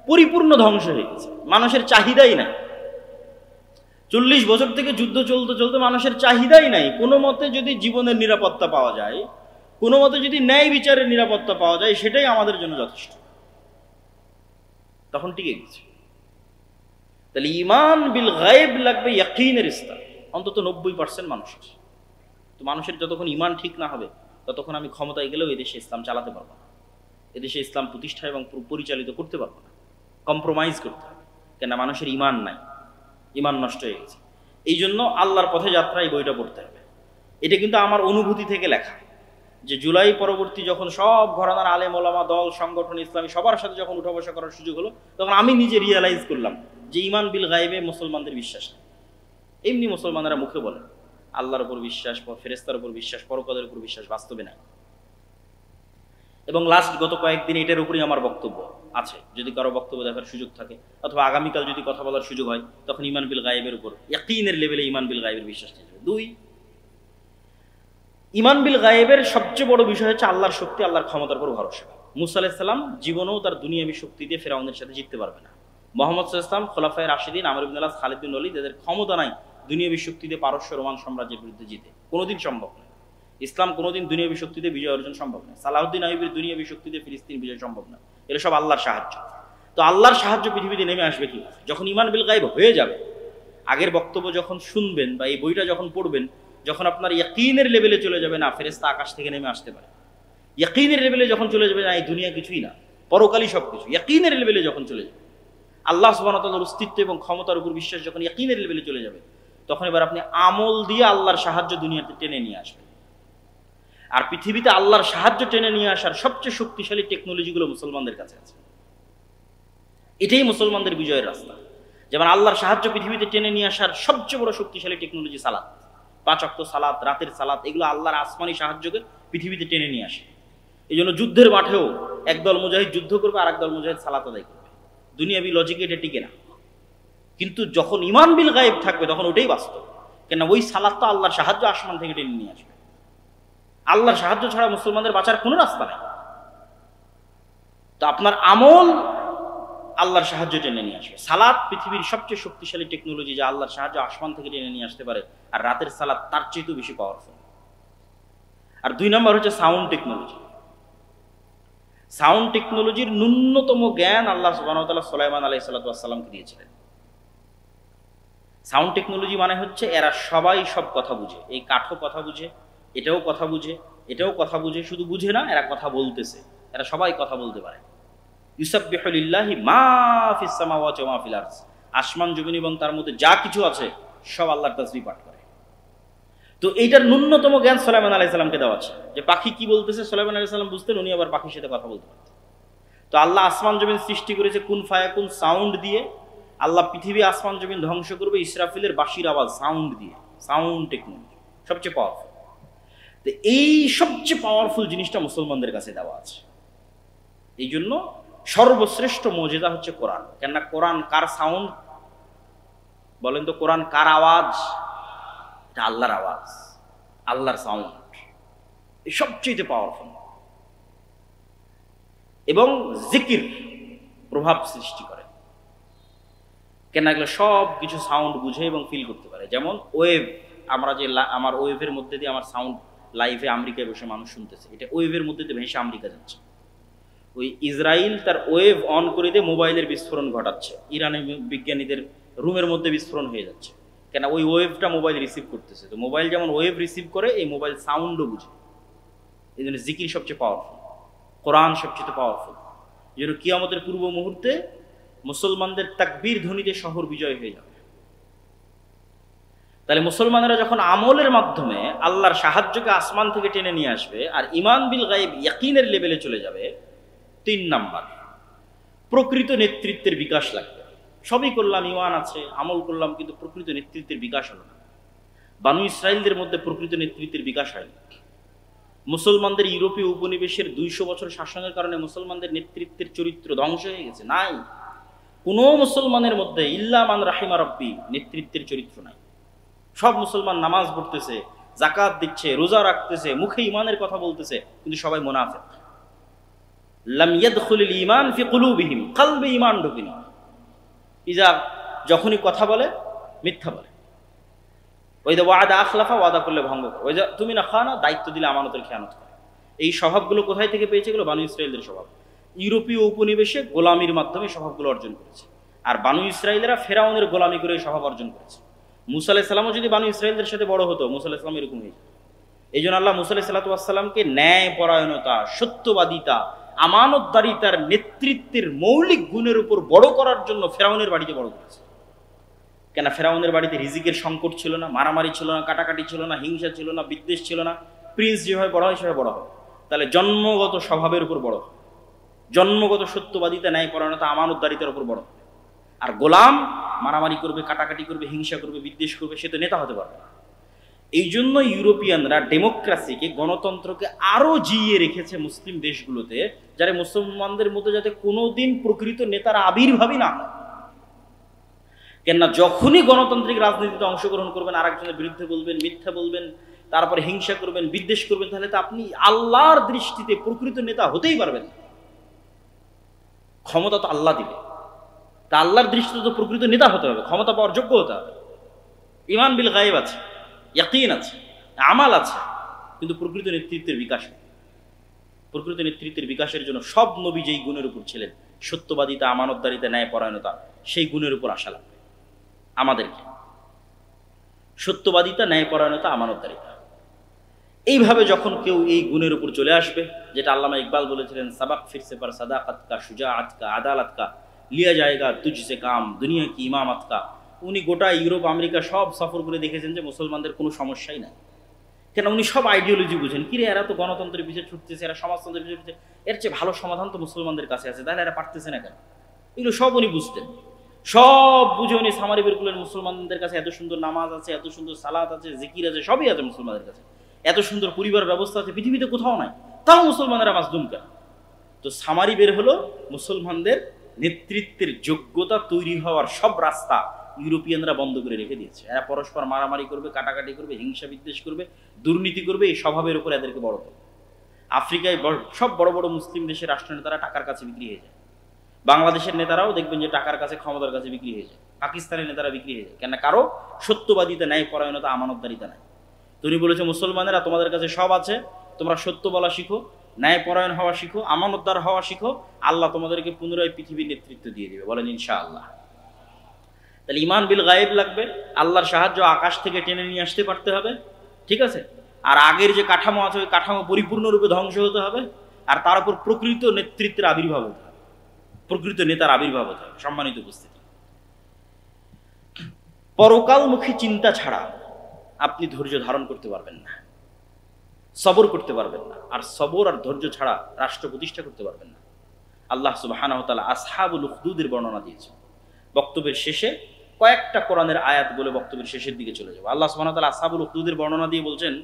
পরিপূর্ণ ধ্বংস হয়ে গেছে, মানুষের চাহিদাই নাই। 40 বছর থেকে যুদ্ধ চলতে চলতে মানুষের চাহিদাই নাই। কোনো মতে যদি জীবনের নিরাপত্তা পাওয়া যায়, কোনো মতে যদি ন্যায় বিচারের নিরাপত্তা পাওয়া যায়, সেটাই আমাদের জন্য যথেষ্ট। তখন টিকে গেছে। তাহলে ঈমান বিল গায়ব লাগবে ইয়াকিনের স্তর, অন্তত 90% মানুষের। তো মানুষের যতক্ষণ ঈমান ঠিক না হবে, ততক্ষণ আমি ক্ষমতায় গেলেও এদেশে ইসলাম চালাতে পারবো না, এদেশে ইসলাম প্রতিষ্ঠা এবং পরিচালিত করতে পারবো না। কম্প্রোমাইজ করতে হবে, কেন মানুষের ঈমান নাই, ঈমান নষ্ট হয়ে গেছে। এই জন্য আল্লাহর পথে যাত্রা এই বইটা পড়তে হবে। এটা কিন্তু আমার অনুভূতি থেকে লেখা, যে জুলাই পরবর্তী যখন সব ঘরানার আলেম ওলামা, দল, সংগঠন, ইসলামী সবার সাথে যখন উঠা বসা করার সুযোগ হলো, তখন আমি নিজে রিয়েলাইজ করলাম যে ঈমান বিল গায়বে মুসলমানদের বিশ্বাস নেই। এমনি মুসলমানেরা মুখে বলে আল্লাহর উপর বিশ্বাস, ফেরেশতার উপর বিশ্বাস, পরকালের উপর বিশ্বাস, বাস্তবে নাই। এবং লাস্ট গত কয়েকদিন এটার উপরই আমার বক্তব্য আছে। যদি কারো বক্তব্য দেখার সুযোগ থাকে, অথবা আগামীকাল যদি কথা বলার সুযোগ হয়, তখন ঈমান বিল গায়বের উপর ইয়াকিনের লেভেলে ঈমান বিল গায়বের বিশ্বাস নিয়ে যাবে। 2, ঈমান বিল গায়বের সবচেয়ে বড় বিষয় হচ্ছে আল্লাহর শক্তি, আল্লাহর ক্ষমতার উপর ভরসা। মুসা আলাইহিস সালাম জীবনেও তার দুনিয়াবী শক্তি দিয়ে ফেরাউনের সাথে জিততে পারবে না। মুহাম্মদ সাল্লাল্লাহু আলাইহি ওয়াসাল্লাম, খোলাফায়ে রাশিদিন, আমর ইবনে আস, খালিদ বিন ওয়ালিদ, এদের ক্ষমতা নাই দুনিয়াবী শক্তি দিয়ে পারস্য রোমান সাম্রাজ্যের বিরুদ্ধে জিতে, কোনোদিন সম্ভব নয়। ইসলাম কোনোদিন দুনিয়াবী শক্তিতে বিজয় অর্জন সম্ভব নয়। সালাহউদ্দিন আইয়ুবীর দুনিয়াবী শক্তিতে ফিলিস্তিন বিজয় সম্ভব নয়। এটা সব আল্লাহর সাহায্য। তো আল্লাহর সাহায্য পৃথিবীতে নেমে আসবে কি? যখন ঈমান বিল গায়ব হয়ে যাবে। আগের বক্তব্য যখন শুনবেন বা এই বইটা যখন পড়বেন, যখন আপনার ইয়াকিনের লেভেলে চলে যাবে, না ফেরেশতা আকাশ থেকে নেমে আসতে পারে, ইয়াকিনের লেভেলে যখন চলে যাবে, না এই দুনিয়া কিছুই না, পরকালই সবকিছু, ইয়াকিনের লেভেলে যখন চলে যাবে, আল্লাহ সুবহানাহু ওয়া তাআলার অস্তিত্ব এবং ক্ষমতার উপর বিশ্বাস যখন ইয়াকিনের লেভেলে চলে যাবে, তখন এবার আপনি আমল দিয়ে আল্লাহর সাহায্য দুনিয়াতে টেনে নিয়ে আসবেন। আর পৃথিবীতে আল্লাহর সাহায্য টেনে নিয়ে আসার সবচেয়ে শক্তিশালী টেকনোলজিগুলো মুসলমানদের কাছে আছে। এটাই মুসলমানদের বিজয়ের রাস্তা। যেমন আল্লাহর সাহায্য পৃথিবীতে টেনে নিয়ে আসার সবচেয়ে বড় শক্তিশালী টেকনোলজি সালাত, 5 ওয়াক্ত সালাত, রাতের সালাত, এগুলো আল্লাহর আসমানি সাহায্যকে পৃথিবীতে টেনে নিয়ে আসে। এই জন্য যুদ্ধের মাঠেও একদল মুজাহিদ যুদ্ধ করবে, আর একদল মুজাহিদ সালাত আদায় করবে। দুনিয়াবি লজিকে এটা টিকে না, কিন্তু যখন ঈমান বিল গায়েব থাকবে তখন ওটাই বাস্তব। কেন ওই সালাত তো আল্লাহর সাহায্য আসমান থেকে টেনে নিয়ে আসবে। আল্লাহর সাহায্য ছাড়া মুসলমানদের বাঁচার কোনো রাস্তা নেই। তো আপনার আমল আল্লাহর সাহায্য টেনে নিয়ে আসবে। সালাত পৃথিবীর সবচেয়ে শক্তিশালী টেকনোলজি, যা আল্লাহর সাহায্য আসমান থেকে টেনে নিয়ে আসতে পারে, আর রাতের সালাত তার চেয়েও বেশি পাওয়ারফুল। আর 2 নম্বর হচ্ছে সাউন্ড টেকনোলজি। সাউন্ড টেকনোলজির ন্যূনতম জ্ঞান আল্লাহ সুবহানাহু ওয়া তাআলা সুলাইমান আলাইহিস সালাতু ওয়াস সালামকে দিয়েছিলেন। সাউন্ড টেকনোলজি মানে হচ্ছে এরা সবাই সব কথা বুঝে। এই কাঠও কথা বুঝে, এটাও কথা বুঝে, এটাও কথা বুঝে। শুধু বুঝে না, এরা কথা বলতেছে। এরা সবাই কথা বলতে পারে। ইউসাব্বিহু লিল্লাহি মা ফিস সামাওয়াতি ওয়া মা ফিল আরদ। আসমান জমিন এবং তার মধ্যে যা কিছু আছে সব আল্লাহর তাসবিহ পাঠ করে। তো এইটার ন্যূনতম জ্ঞান সুলাইমান আলাইহিস সালামকে দেওয়া আছে, যে পাখি কি বলতেছে সুলাইমান আলাইহিস সালাম বুঝতেন, উনি আবার পাখির সাথে কথা বলতে পারতেন। তো আল্লাহ আসমান জমিন সৃষ্টি করেছে কুন ফায়াকুন সাউন্ড দিয়ে। আল্লাহ পৃথিবী আসমান জমিন ধ্বংস করবে ইসরাফিলের বাঁশির আওয়াজ, সাউন্ড দিয়ে। সাউন্ড টেকনোলজি সবচেয়ে পাওয়ারফুল। তো এই সবচেয়ে পাওয়ারফুল জিনিসটা মুসলমানদের কাছে দেওয়া আছে। এই জন্য সর্বশ্রেষ্ঠ মুজিজা হচ্ছে কোরআন। কেননা কোরআন কার সাউন্ড বলেন তো? কোরআন কার আওয়াজ? এটা আল্লাহর আওয়াজ, আল্লাহর সাউন্ড। এই সবচেয়ে পাওয়ারফুল। এবং জিকির প্রভাব সৃষ্টি করে। কেন এগুলো সব কিছু সাউন্ড বুঝে এবং ফিল করতে পারে। যেমন ওয়েভ, আমরা যে আমার ওয়েভের মধ্যে দিয়ে আমার সাউন্ড লাইভে আমেরিকায় বসে মানুষ শুনতেছে, এটা ওয়েভের মধ্যে দিয়ে ভেসে আমেরিকা যাচ্ছে। ওই ইসরায়েল তার ওয়েভ অন করে দিয়ে মোবাইলের বিস্ফোরণ ঘটাচ্ছে, ইরানের বিজ্ঞানীদের রুমের মধ্যে বিস্ফোরণ হয়ে যাচ্ছে। কেন ওই ওয়েভটা মোবাইল রিসিভ করতেছে। তো মোবাইল যেমন ওয়েভ রিসিভ করে, এই মোবাইল সাউন্ডও বুঝে। এই জন্য জিকির সবচেয়ে পাওয়ারফুল, কোরআন সবচেয়ে পাওয়ারফুল। এই জন্য কিয়ামতের পূর্ব মুহূর্তে মুসলমানদের তাকবীর ধ্বনিতে শহর বিজয় হয়ে যাবে। তাহলে মুসলমানেরা যখন আমলের মাধ্যমে আল্লাহর সাহায্যকে আসমান থেকে টেনে নিয়ে আসবে, আর ঈমান বিল গায়ব ইয়াকিনের লেভেলে চলে যাবে, 3 নাম্বার প্রকৃত নেতৃত্বের বিকাশ লাগবে। সবই করলাম, ঈমান আছে, আমল করলাম, কিন্তু প্রকৃত নেতৃত্বের বিকাশ হলো না। বানু ইসরাইলদের মধ্যে প্রকৃত নেতৃত্বের বিকাশ হয়নি। মুসলমানদের ইউরোপীয় উপনিবেশের 200 বছর শাসনের কারণে মুসলমানদের নেতৃত্বের চরিত্র ধ্বংস হয়ে গেছে। নাই, কোনো মুসলমানের মধ্যে ইল্লা মান রাহিমা রাব্বি নেতৃত্বের চরিত্র নাই। সব মুসলমান নামাজ পড়তেছে, যাকাত দিচ্ছে, রোজা রাখতেছে, মুখে ঈমানের কথা বলতেছে, কিন্তু সবাই মুনাফিক। লাম ইয়াদখুলুল ঈমান ফি কুলুবিহিম, কলবে ঈমান ঢোকেনি। যখনই কথা বলে মিথ্যা বলে। ওইদা ওয়াদা আখলাফা, ওয়াদা করলে ভঙ্গ করে। ওইদা তুমি না খানা, দায়িত্ব দিলে আমানতের খেয়ানত করে। এই স্বভাবগুলো কোথায় থেকে পেয়েছে? এগুলো বানু ইসরায়েলদের স্বভাব। ইউরোপীয় উপনিবেশে গোলামির মাধ্যমে স্বভাবগুলো অর্জন করেছে। আর বানু ইসরায়েলরা ফেরাউনের গোলামি করে স্বভাব অর্জন করেছে। মুসা আলাইহিস সালামও যদি বানু ইসরায়েলদের সাথে বড় হতো, মুসা আলাইহিস সালাম এরকম হয়ে যেত। এই জন্য আল্লাহ মুসা আলাইহিস সালাতু ওয়াস সালামকে ন্যায় পরায়ণতা, সত্যবাদিতা, আমানতদারিতার নেতৃত্বের মৌলিক গুণের উপর বড় করার জন্য ফেরাউনের বাড়িতে বড় করেছে। কেন ফেরাউনের বাড়িতে রিজিকের সংকট ছিল না, মারামারি ছিল না, কাটাকাটি ছিল না, হিংসা ছিল না, বিদ্বেষ ছিল না। প্রিন্স যেভাবে বড় হয় সেভাবে বড় হয়। তাহলে জন্মগত স্বভাবের উপর বড় হয়, জন্মগত সত্যবাদিতা, ন্যায় পরায়ণতা, আমানতদারিতার উপর বড় হয়। আর গোলাম মারামারি করবে, কাটাকাটি করবে, হিংসা করবে, বিদ্বেষ করবে, সে তো নেতা হতে পারবে না। এই জন্য ইউরোপিয়ানরা ডেমোক্রেসিকে, গণতন্ত্রকে আরো জিইয়ে রেখেছে মুসলিম দেশগুলোতে, যারা মুসলমানদের মধ্যে যাতে কোনোদিন প্রকৃত নেতার আবির্ভাবই না হয়। কেননা যখনই গণতান্ত্রিক রাজনীতিতে অংশগ্রহণ করবেন, আরেকজনের বিরুদ্ধে বলবেন, মিথ্যা বলবেন, তারপরে হিংসা করবেন, বিদ্বেষ করবেন, তাহলে তো আপনি আল্লাহর দৃষ্টিতে প্রকৃত নেতা হতেই পারবেন না। ক্ষমতা তো আল্লাহ দিবে, তা আল্লাহর দৃষ্টিতে তো প্রকৃত নেতা হতে হবে, ক্ষমতা পাওয়ার যোগ্য হতে হবে। ঈমান বিল গায়ব আছে, ইয়াকিন আছে, আমাল আছে, কিন্তু প্রকৃত নেতৃত্বের বিকাশ নেই। প্রকৃত নেতৃত্বের বিকাশের জন্য সব নবী যেই গুণের উপর ছিলেন, সত্যবাদিতা, আমানতদারিতা, ন্যায় পরায়ণতা, সেই গুণের উপর আসা লাগবে আমাদেরকে। সত্যবাদিতা, ন্যায়পরায়ণতা, আমানতদারিতা, এইভাবে যখন কেউ এই গুণের উপর চলে আসবে, যেটা আল্লামা ইকবাল বলেছিলেন, সাবাক ফিরসে পার সাদাকাত কা, শুজাআত কা, আদালত কা, লিয়া জায়েগা তুঝসে কাম, দুনিয়া কি ইমামত কা। উনি গোটা ইউরোপ আমেরিকা সব সফর করে দেখেছেন যে মুসলমানদের কোনো সমস্যাই নাই। কেন? উনি সব আইডিওলজি বুঝেন। কিরে, এরা তো গণতন্ত্রের পিছিয়ে ছুটতেছে, এরা সমাজতন্ত্রের পিছিয়ে ছুটতেছে, এর চেয়ে ভালো সমাধান তো মুসলমানদের কাছে আছে, তাহলে এরা পারতেছে না কেন? এগুলো সব উনি বুঝতেন। সব বুঝে উনি সামারি বের করলেন, মুসলমানদের কাছে এত সুন্দর নামাজ আছে, এত সুন্দর সালাত আছে, জিকির আছে, সবই আছে মুসলমানদের কাছে, এত সুন্দর পরিবার ব্যবস্থা আছে, পৃথিবীতে কোথাও নাই, তাও মুসলমানেরা মাজলুম কেন? তো সামারি বের হলো মুসলমানদের নেতৃত্বের যোগ্যতা তৈরি হওয়ার সব রাস্তা ইউরোপিয়ানরা বন্ধ করে রেখে দিয়েছে। এরা পরস্পর মারামারি করবে, কাটাকাটি করবে, হিংসা বিদ্বেষ করবে, দুর্নীতি করবে, এই স্বভাবের উপর এদেরকে বড় করবে। আফ্রিকায় সব বড় বড় মুসলিম দেশের রাষ্ট্রনেতারা টাকার কাছে বিক্রি হয়ে যায়। বাংলাদেশের নেতারাও দেখবেন যে টাকার কাছে, ক্ষমতার কাছে বিক্রি হয়ে যায়। পাকিস্তানের নেতারা বিক্রি হয়ে যায় কেন? কারো সত্যবাদিতা নাই, পরায়ণতা, আমানতদারিতা নাই। তুমি বলেছো মুসলমানেরা তোমাদের কাছে সব আছে, তোমরা সত্য বলা শিখো, ন্যায় পরায়ণ হওয়া শিখো, আমানতদার হওয়া শিখো, আল্লাহ তোমাদেরকে পুনরায় পৃথিবীর নেতৃত্ব দিয়ে দিবে। বলেন ইনশাআল্লাহ। তাহলে ঈমান বিল গায়েব লাগবে, আল্লাহর সাহায্য আকাশ থেকে টেনে নিয়ে আসতে পারতে হবে, ঠিক আছে? আর আগের যে কাঠামো আছে ওই কাঠামো পরিপূর্ণরূপে ধ্বংস হতে হবে, আর তার উপর প্রকৃত নেতৃত্বের আবির্ভাব হতে হবে, প্রকৃত নেতার আবির্ভাব হতে হবে। সম্মানিত উপস্থিতি, পরকালমুখী চিন্তা ছাড়া আপনি ধৈর্য ধারণ করতে পারবেন না, সবর করতে পারবেন না, আর সবর আর ধৈর্য ছাড়া রাষ্ট্র প্রতিষ্ঠা করতে পারবেন না। আল্লাহ সুবহানাহু ওয়া তাআলা আসহাবুল উখদুদের বর্ণনা দিয়েছেন। বক্তব্যের শেষে কয়েকটা কোরআনের আয়াত বলে বক্তব্যের শেষের দিকে চলে যাব। আল্লাহ সুবহানাহু ওয়া তাআলা আসহাবুল উখদুদের বর্ণনা দিয়ে বলছেন,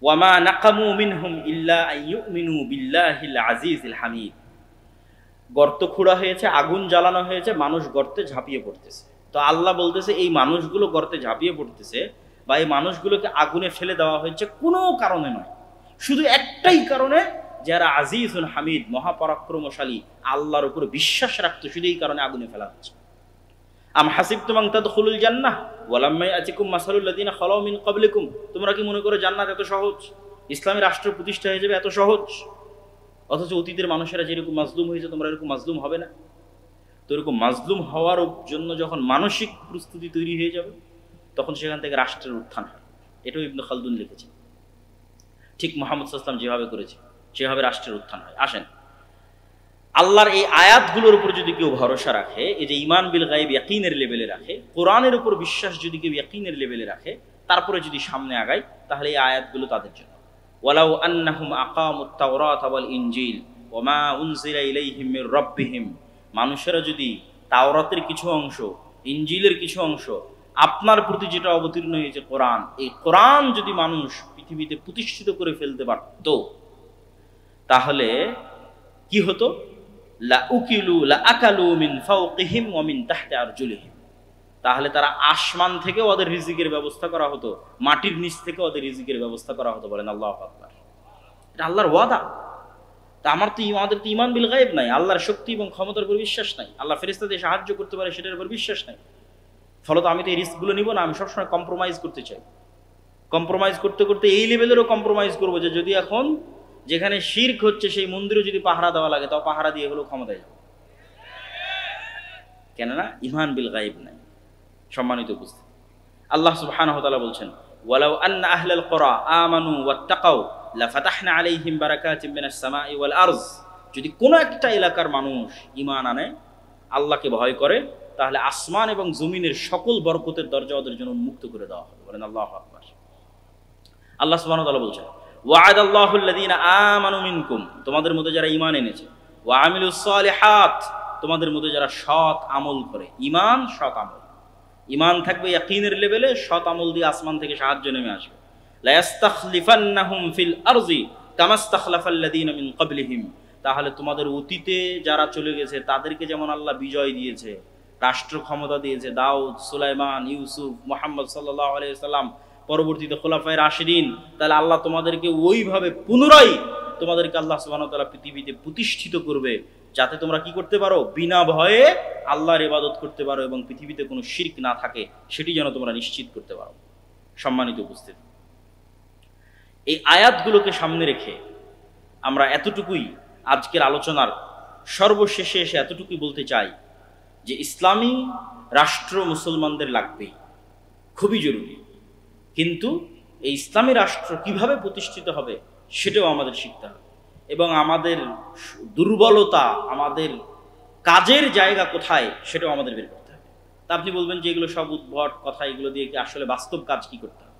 ওয়ামা নাকামু মিনহুম ইল্লা আইয়ুমিনু বিল্লাহিল আজিজিল হামিদ। গর্ত খোঁড়া হয়েছে, আগুন জ্বালানো হয়েছে, মানুষ গর্তে ঝাঁপিয়ে পড়তেছে। তো আল্লাহ বলতেছে এই মানুষগুলো গর্তে ঝাঁপিয়ে পড়তেছে বা এই মানুষগুলোকে আগুনে ফেলে দেওয়া হয়েছে কোনো কারণে নয়, শুধু একটাই কারণে, যারা আজিজুল হামিদ, মহাপরাক্রমশালী, আল্লাহর উপর বিশ্বাস রাখতো, শুধু এই কারণে আগুনে ফেলা হচ্ছে। আম হাসিবতুম আন তাদখুলুল জান্নাহ ওয়ালাম্মা ইয়াতিকুম মাসালুল লাযিনা খালাউ মিন ক্বাবলিকুম। তোমরা কি মনে করো জান্নাত এত সহজ, ইসলামী রাষ্ট্র প্রতিষ্ঠা হয়ে যাবে এত সহজ? অথচ অতীতের মানুষেরা যেরকম মাজলুম হয়েছে তোমরা এরকম মাজলুম হবে না। তো এরকম মাজলুম হওয়ার জন্য যখন মানসিক প্রস্তুতি তৈরি হয়ে যাবে তখন সেখান থেকে রাষ্ট্রের উত্থান হয়। এটাও ইবনে খালদুন লিখেছেন। ঠিক মুহাম্মদ সাল্লাল্লাহু আলাইহি ওয়াসাল্লাম যেভাবে করেছে সেভাবে রাষ্ট্রের উত্থান হয়। আসেন, আল্লাহর এই আয়াতগুলোর উপর যদি কেউ ভরসা রাখে, এই যে ঈমান বিল গায়ব ইয়াকিনের লেভেলে রাখে, কোরআনের উপর বিশ্বাস যদি কেউ ইয়াকিনের লেভেলে রাখে, তারপরে যদি সামনে আগায়, তাহলে এই আয়াতগুলো তাদের জন্য। ওয়ালাউ আন্নাহুম আকামুত তাওরাত ওয়াল ইনজিল ওমা উনজিলা ইলাইহিম মির রাব্বিহিম। মানুষেরা যদি তাওরাতের কিছু অংশ, ইনজিলের কিছু অংশ, আপনার প্রতি যেটা অবতীর্ণ হয়েছে কোরআন, এই কোরআন যদি মানুষ পৃথিবীতে প্রতিষ্ঠিত করে ফেলতে পারত, তাহলে কি হতো? লা উকিলু লা আকালু মিন ফাওকিহিম ওয়া মিন তাহতি আরজুলিহিম। তাহলে তারা আসমান থেকে ওদের রিজিকের ব্যবস্থা করা হতো, মাটির নিচ থেকে ওদের রিজিকের ব্যবস্থা করা হতো। বলেন আল্লাহু আকবার। এটা আল্লাহর ওয়াদা। তা আমাদের তো ঈমান বিল গায়ব নাই, আল্লাহর শক্তি এবং ক্ষমতার উপর বিশ্বাস নাই, আল্লাহ ফেরেশতাদের সাহায্য করতে পারে সেটার উপর বিশ্বাস নাই। ফলত আমি তো এই রিস্কগুলো নিব না, আমি সবসময় কম্প্রোমাইজ করতে চাই। কম্প্রোমাইজ করতে করতে এই লেভেলেরও কম্প্রোমাইজ করবো যে যদি এখন যেখানে শিরক হচ্ছে সেই মন্দিরে যদি পাহারা দেওয়া লাগে তাও পাহারা দিয়ে হলো ক্ষমতায় যাবো, কেননা ঈমান বিল গায়ব নাই। সম্মানিত উপস্থিতি, আল্লাহ সুবহানাহু ওয়া তাআলা বলছেন, ওয়ালাউ আন্না আহলাল কুরা আমানু ওয়াত্তাকাউ লাফাতাহনা আলাইহিম বারাকাতিম মিনাস সামাই ওয়াল আরজ। যদি কোনো একটা এলাকার মানুষ ঈমান আনে, আল্লাহকে ভয় করে, তাহলে আসমান এবং জমিনের সকল বরকতের দরজা ওদের জন্য উন্মুক্ত করে দেওয়া হবে। বলেন আল্লাহু আকবার। আল্লাহ সুবহানাহু ওয়া তাআলা বলছেন, ওয়া'আদাল্লাহুল লাযীনা আমানু মিনকুম, তোমাদের মধ্যে যারা ঈমান এনেছে, ওয়া আমিলুস সালিহাত, তোমাদের মধ্যে যারা সৎ আমল করে। ঈমান, সৎ আমল। ঈমান থাকবে ইয়াকিনের লেভেলে, সৎ আমল দিয়ে আসমান থেকে সাহায্য নেমে আসবে। লা ইস্তাখলিফান্নাহুম ফিল আরজি কামা ইস্তাখলাফাল লাযীনা মিন ক্বাবলিহিম। তাহলে তোমাদের অতীতে যারা চলে গেছে তাদেরকে যেমন আল্লাহ বিজয় দিয়েছে, রাষ্ট্র ক্ষমতা দিয়েছে, দাউদ, সুলাইমান, ইউসুফ, মুহাম্মদ সাল্লাল্লাহু আলাইহি ওয়াসাল্লাম, পরবর্তীতে খোলাফায়ে রাশিদিন, তাহলে আল্লাহ তোমাদেরকে ওইভাবে পুনরায় তোমাদেরকে আল্লাহ সুবহানাহু ওয়া তাআলা পৃথিবীতে প্রতিষ্ঠিত করবে, যাতে তোমরা কি করতে পারো? বিনা ভয়ে আল্লাহর ইবাদত করতে পারো এবং পৃথিবীতে কোনো শিরক না থাকে, সেটি যেন তোমরা নিশ্চিত করতে পারো। সম্মানিত উপস্থিতি, এই আয়াতগুলোকে সামনে রেখে আমরা এতটুকুই আজকের আলোচনার সর্বশেষে এসে এতটুকুই বলতে চাই যে ইসলামী রাষ্ট্র মুসলমানদের লাগবেই, খুবই জরুরি। কিন্তু এই ইসলামী রাষ্ট্র কিভাবে প্রতিষ্ঠিত হবে সেটাও আমাদের শিখতে হবে, এবং আমাদের দুর্বলতা, আমাদের কাজের জায়গা কোথায় সেটাও আমাদের বের করতে হবে। তা আপনি বলবেন যে এগুলো সব উদ্ভট কথা, এগুলো দিয়ে কি আসলে বাস্তব কাজ কি করতে হবে?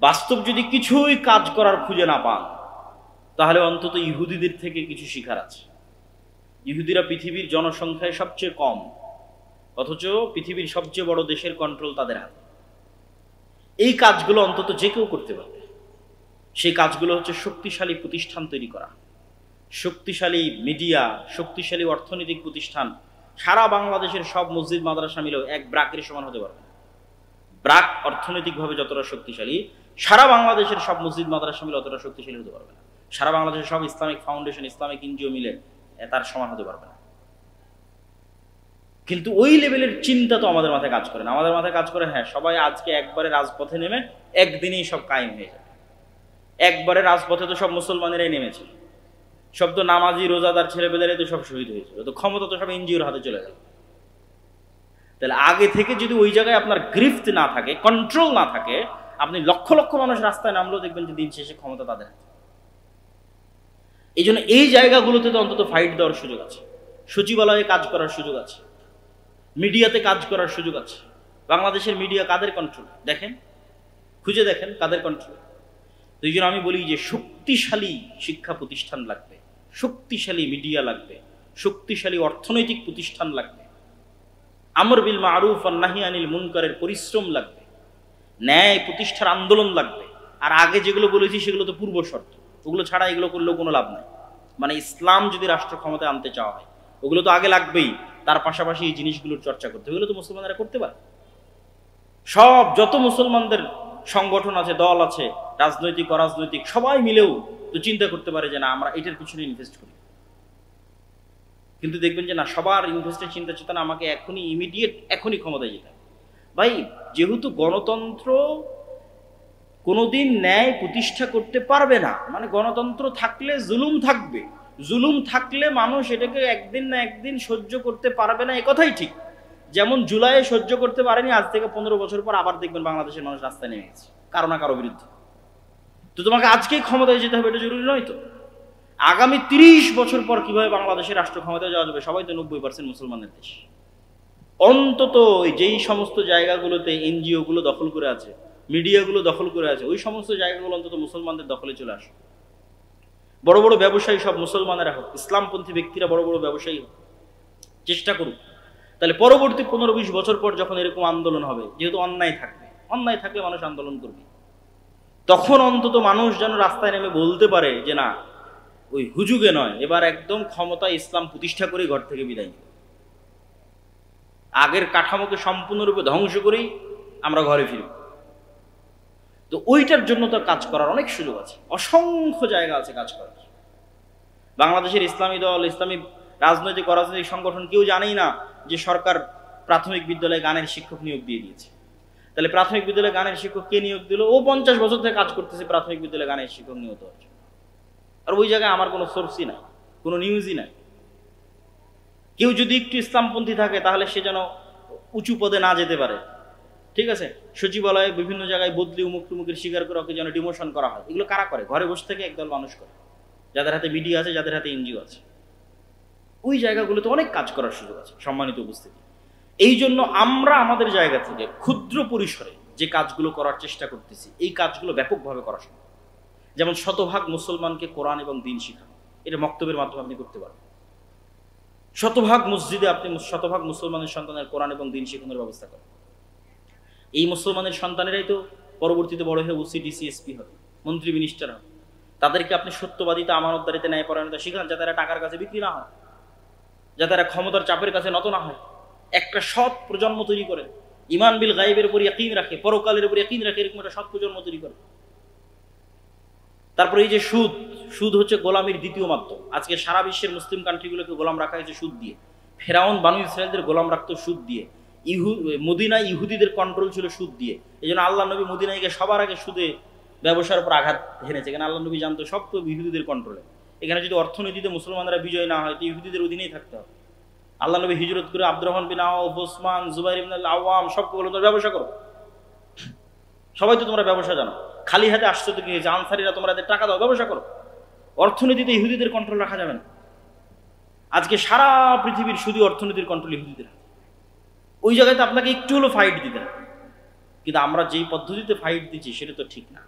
বাস্তব যদি কিছুই কাজ করার খুঁজে না পান, তাহলে অন্তত ইহুদিদের থেকে কিছু শিখার আছে। ইহুদিরা পৃথিবীর জনসংখ্যায় সবচেয়ে কম, অথচ পৃথিবীর সবচেয়ে বড় দেশের কন্ট্রোল তাদের হাতে। এই কাজগুলো অন্তত যে কেউ করতে পারবে। সেই কাজগুলো হচ্ছে শক্তিশালী প্রতিষ্ঠান তৈরি করা, শক্তিশালী মিডিয়া, শক্তিশালী অর্থনৈতিক প্রতিষ্ঠান। সারা বাংলাদেশের সব মসজিদ মাদ্রাসা মিলেও এক ব্রাকের সমান হতে পারবে না। ব্রাক অর্থনৈতিকভাবে যতটা শক্তিশালী, সারা বাংলাদেশের সব মসজিদ মাদ্রাসা মিলে অতটা শক্তিশালী হতে পারবে না। সারা বাংলাদেশের সব ইসলামিক ফাউন্ডেশন, ইসলামিক এনজিও মিলে তার সমান হতে পারবে না। কিন্তু ওই লেভেলের চিন্তা তো আমাদের মাথায় কাজ করে না। আমাদের মাথায় কাজ করে, হ্যাঁ সবাই আজকে একবারে রাজপথে নেমে একদিনেই সব কায়েম হয়ে যাবে। একবারে রাজপথে তো সব মুসলমানেরাই নেমেছিল, সব তো নামাজি রোজাদার ছেলেপেলেরাই তো সব শহীদ হয়েছিল, তো ক্ষমতা তো সব এনজিওর হাতে চলে গেল। তাহলে আগে থেকে যদি ওই জায়গায় আপনার গ্রিফট না থাকে, কন্ট্রোল না থাকে, আপনি লক্ষ লক্ষ মানুষ রাস্তায় নামলেও দেখবেন যে দিন শেষে ক্ষমতা তাদের হাতে। এই জন্য এই জায়গাগুলোতে তো অন্তত ফাইট দেওয়ার সুযোগ আছে, সচিবালয়ে কাজ করার সুযোগ আছে, মিডিয়াতে কাজ করার সুযোগ আছে। বাংলাদেশের মিডিয়া কাদের কন্ট্রোল দেখেন, খুঁজে দেখেন কাদের কন্ট্রোল। তো এই জন্য আমি বলি যে শক্তিশালী শিক্ষা প্রতিষ্ঠান লাগবে, শক্তিশালী মিডিয়া লাগবে, শক্তিশালী অর্থনৈতিক প্রতিষ্ঠান লাগবে, আমর বিল মারুফ আর নাহি আনিল মুনকারের পরিশ্রম লাগবে, ন্যায় প্রতিষ্ঠার আন্দোলন লাগবে। আর আগে যেগুলো বলেছি সেগুলো তো পূর্ব শর্ত, ওগুলো ছাড়া এগুলো করলেও কোনো লাভ নাই। মানে ইসলাম যদি রাষ্ট্র ক্ষমতায় আনতে চাওয়া হয় ওগুলো তো আগে লাগবেই, তার পাশাপাশি এই জিনিসগুলোর চর্চা করতে হবে। এগুলো তো মুসলমানরা করতে পারে। সব যত মুসলমানদের সংগঠন আছে, দল আছে, রাজনৈতিক অরাজনৈতিক, সবাই মিলেও তো চিন্তা করতে পারে যে না আমরা এটার পিছনে ইনভেস্ট করি। কিন্তু দেখবেন যে না, সবার ইনভেস্টের চিন্তা চেতনা আমাকে এখনই ইমিডিয়েট এখনই ক্ষমতায় যেতে হবে। ভাই যেহেতু গণতন্ত্র কোনোদিন ন্যায় প্রতিষ্ঠা করতে পারবে না, মানে গণতন্ত্র থাকলে জুলুম থাকবে, জুলুম থাকলে মানুষ এটাকে একদিন না একদিন সহ্য করতে পারবে না, একথাই ঠিক। যেমন জুলাইয়ে সহ্য করতে পারেনি, আজ থেকে 15 বছর পর আবার দেখবেন বাংলাদেশের মানুষ রাস্তায় নেমে গেছে কারো না কারো বিরুদ্ধে। তো তোমাকে আজকেই ক্ষমতায় যেতে হবে এটা জরুরি নয় তো। আগামী 30 বছর পর কিভাবে বাংলাদেশের রাষ্ট্র ক্ষমতায় যাওয়া যাবে? সবাই তো 90% মুসলমানের দেশ। অন্তত যেই সমস্ত জায়গাগুলোতে এনজিও গুলো দখল করে আছে, মিডিয়াগুলো দখল করে আছে, ওই সমস্ত জায়গাগুলো অন্তত মুসলমানদের দখলে চলে আসে। বড় বড় ব্যবসায়ী সব মুসলমানেরা হোক, ইসলামপন্থী ব্যক্তিরা বড় বড় ব্যবসায়ী হোক, চেষ্টা করুক। তাহলে পরবর্তী 15-20 বছর পর যখন এরকম আন্দোলন হবে, যেহেতু অন্যায় থাকবে, অন্যায় থাকলে মানুষ আন্দোলন করবে, তখন অন্তত মানুষ যেন রাস্তায় নেমে বলতে পারে যে না, ওই হুজুগে নয়, এবার একদম ক্ষমতা ইসলাম প্রতিষ্ঠা করে ঘর থেকে বিদায় নিই, আগের কাঠামোকে সম্পূর্ণরূপে ধ্বংস করেই আমরা ঘরে ফিরব। তো ওইটার জন্য তো কাজ করার অনেক সুযোগ আছে, অসংখ্য জায়গা আছে কাজ করার। বাংলাদেশের ইসলামী দল, ইসলামী রাজনৈতিক অরাজনৈতিক সংগঠন কেউ জানেই না যে সরকার প্রাথমিক বিদ্যালয়ে গানের শিক্ষক নিয়োগ দিয়ে দিয়েছে। তাহলে প্রাথমিক বিদ্যালয়ে গানের শিক্ষক কে নিয়োগ দিল? ও 50 বছর থেকে কাজ করতেছে প্রাথমিক বিদ্যালয়ে গানের শিক্ষক নিয়োগ হচ্ছে, আর ওই জায়গায় আমার কোনো সোর্সই নাই, কোনো নিউজই নাই। কেউ যদি একটু ইসলামপন্থী থাকে তাহলে সে যেন উঁচু পদে না যেতে পারে, ঠিক আছে? সচিবালয়ে বিভিন্ন জায়গায় বদলি, উমুক টুমুকের শিকার করে ওকে যেন ডিমোশন করা হয়। এগুলো কারা করে? ঘরে বসে থেকে একদল মানুষ করে, যাদের হাতে মিডিয়া আছে, যাদের হাতে এনজিও আছে। ওই জায়গাগুলোতে অনেক কাজ করার সুযোগ আছে, সম্মানিত উপস্থিতি। এই জন্য আমরা আমাদের জায়গা থেকে ক্ষুদ্র পরিসরে যে কাজগুলো করার চেষ্টা করতেছি, এই কাজগুলো ব্যাপকভাবে করা সম্ভব। যেমন শতভাগ মুসলমানকে কোরআন এবং দ্বীন শেখানো, এটা মক্তবের মাধ্যমে আপনি করতে পারবেন। শতভাগ মসজিদে আপনি শতভাগ মুসলমানের সন্তানের কোরআন এবং দ্বীন শেখানোর ব্যবস্থা করেন। এই মুসলমানের সন্তানেরাই তো পরবর্তীতে বড় হয়ে ওসি, ডিসি, এসপি হবে, মন্ত্রী, মিনিস্টার হবে। তাদেরকে আপনি সত্যবাদিতা, আমানতদারিতে, ন্যায়পরায়ণতা শিখান, যাতে এরা টাকার কাছে বিক্রি না হয়, যাতে এরা ক্ষমতার চাপের কাছে নত না হয়। একটা সৎ প্রজন্ম তৈরি করে, ইমান বিল গায়েবের উপর ইয়াকিন রাখে, পরকালের উপর ইয়াকিন রাখে, এরকম একটা সৎ প্রজন্ম তৈরি করে। তারপরে এই যে সুদ, সুদ হচ্ছে গোলামির দ্বিতীয় মাধ্যম। আজকে সারা বিশ্বের মুসলিম কান্ট্রিগুলোকে গোলাম রাখা হয়েছে সুদ দিয়ে। ফেরাউন বানু ইসরায়েলদের গোলাম রাখতো সুদ দিয়ে। মদিনায় ইহুদিদের কন্ট্রোল ছিল সুদ দিয়ে। এই জন্য আল্লাহ নবী মদিনায় গিয়ে সবার আগে সুদে ব্যবসার উপর আঘাত হেনেছে, কেন আল্লাহ নবী জানতো সব তো ইহুদিদের কন্ট্রোলে। এখানে যদি অর্থনীতিতে মুসলমানরা বিজয় না হয় তো ইহুদিদের অধীনেই থাকতে হবে। আল্লাহ নবী হিজরত করে আব্দুর রহমান বিন আওফ, ওসমান, জুবাইর ইবনে আওয়াম সবকে বলে তোমরা ব্যবসা করো, সবাই তো তোমরা ব্যবসা জানো, খালি হাতে আসছো তো কি হয়েছে, আনসারীরা তোমরা এদের টাকা দাও, ব্যবসা করো। অর্থনীতিতে ইহুদিদের কন্ট্রোল রাখা যাবে না। আজকে সারা পৃথিবীর শুধু অর্থনীতির কন্ট্রোল ইহুদিদের। ওই জায়গায় তো আপনাকে একটু হলো ফাইট দিতে হবে, কিন্তু আমরা যেই পদ্ধতিতে ফাইট দিচ্ছি সেটা তো ঠিক না।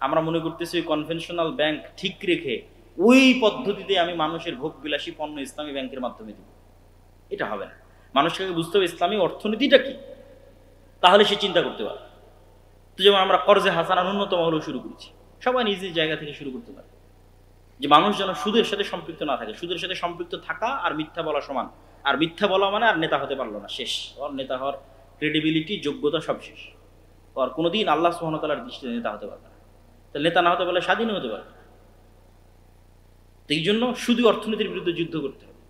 আমরা মনে করতেছি ওই কনভেনশনাল ব্যাংক ঠিক রেখে ওই পদ্ধতিতে আমি মানুষের ভোগ বিলাসী পণ্য ইসলামী ব্যাংকের মাধ্যমে দিব, এটা হবে না। মানুষকে বুঝতে হবে ইসলামী অর্থনীতিটা কি, তাহলে সে চিন্তা করতে পারে। তো যেমন আমরা কর্জে হাসানা ন্যূনতম হলেও শুরু করেছি, সবাই নিজের জায়গা থেকে শুরু করতে পারে, যে মানুষ যেন সুদের সাথে সম্পৃক্ত না থাকে। সুদের সাথে সম্পৃক্ত থাকা আর মিথ্যা বলা সমান, আর মিথ্যা বলা মানে আর নেতা হতে পারলো না, শেষ। ওর নেতা হওয়ার ক্রেডিবিলিটি, যোগ্যতা সব শেষ। আর কোনোদিন আল্লাহ সুবহানাহু ওয়া তাআলার দৃষ্টিতে নেতা হতে পারবে না। তো নেতা না হতে পারলে স্বাধীন হতে পারবে না। তো এই জন্য শুধু অর্থনীতির বিরুদ্ধে যুদ্ধ করতে হবে,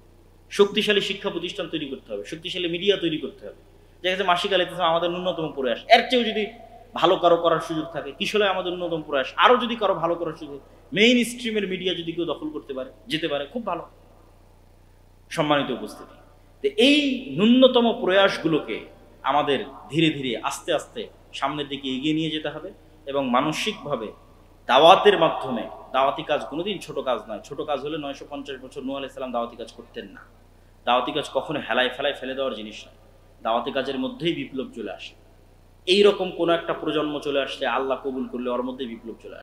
শক্তিশালী শিক্ষা প্রতিষ্ঠান তৈরি করতে হবে, শক্তিশালী মিডিয়া তৈরি করতে হবে। দেখা যাচ্ছে মাসিক আলিতে আমাদের ন্যূনতম প্রয়াস, এর চেয়েও যদি ভালো কারো করার সুযোগ থাকে, কিশোরে আমাদের ন্যূনতম প্রয়াস, আরও যদি কারো ভালো করার সুযোগ, মেইন স্ট্রিমের মিডিয়া যদি কেউ দখল করতে পারে, যেতে পারে, খুব ভালো। সম্মানিত উপস্থিতি, তো এই ন্যূনতম প্রয়াসগুলোকে আমাদের ধীরে ধীরে আস্তে আস্তে সামনের দিকে এগিয়ে নিয়ে যেতে হবে, এবং মানসিকভাবে দাওয়াতের মাধ্যমে, দাওয়াতি কাজ কোনোদিন ছোট কাজ নয়। ছোট কাজ হলে 950 বছর নূহ আলাইহিস সালাম দাওয়াতি কাজ করতেন না। দাওয়াতি কাজ কখনো হেলায় ফেলায় ফেলে দেওয়ার জিনিস নয়। দাওয়াতি কাজের মধ্যেই বিপ্লব চলে আসে। এইরকম কোনো একটা প্রজন্ম চলে আসলে আল্লাহ কবুল করলে ওর মধ্যেই বিপ্লব চলে আসে।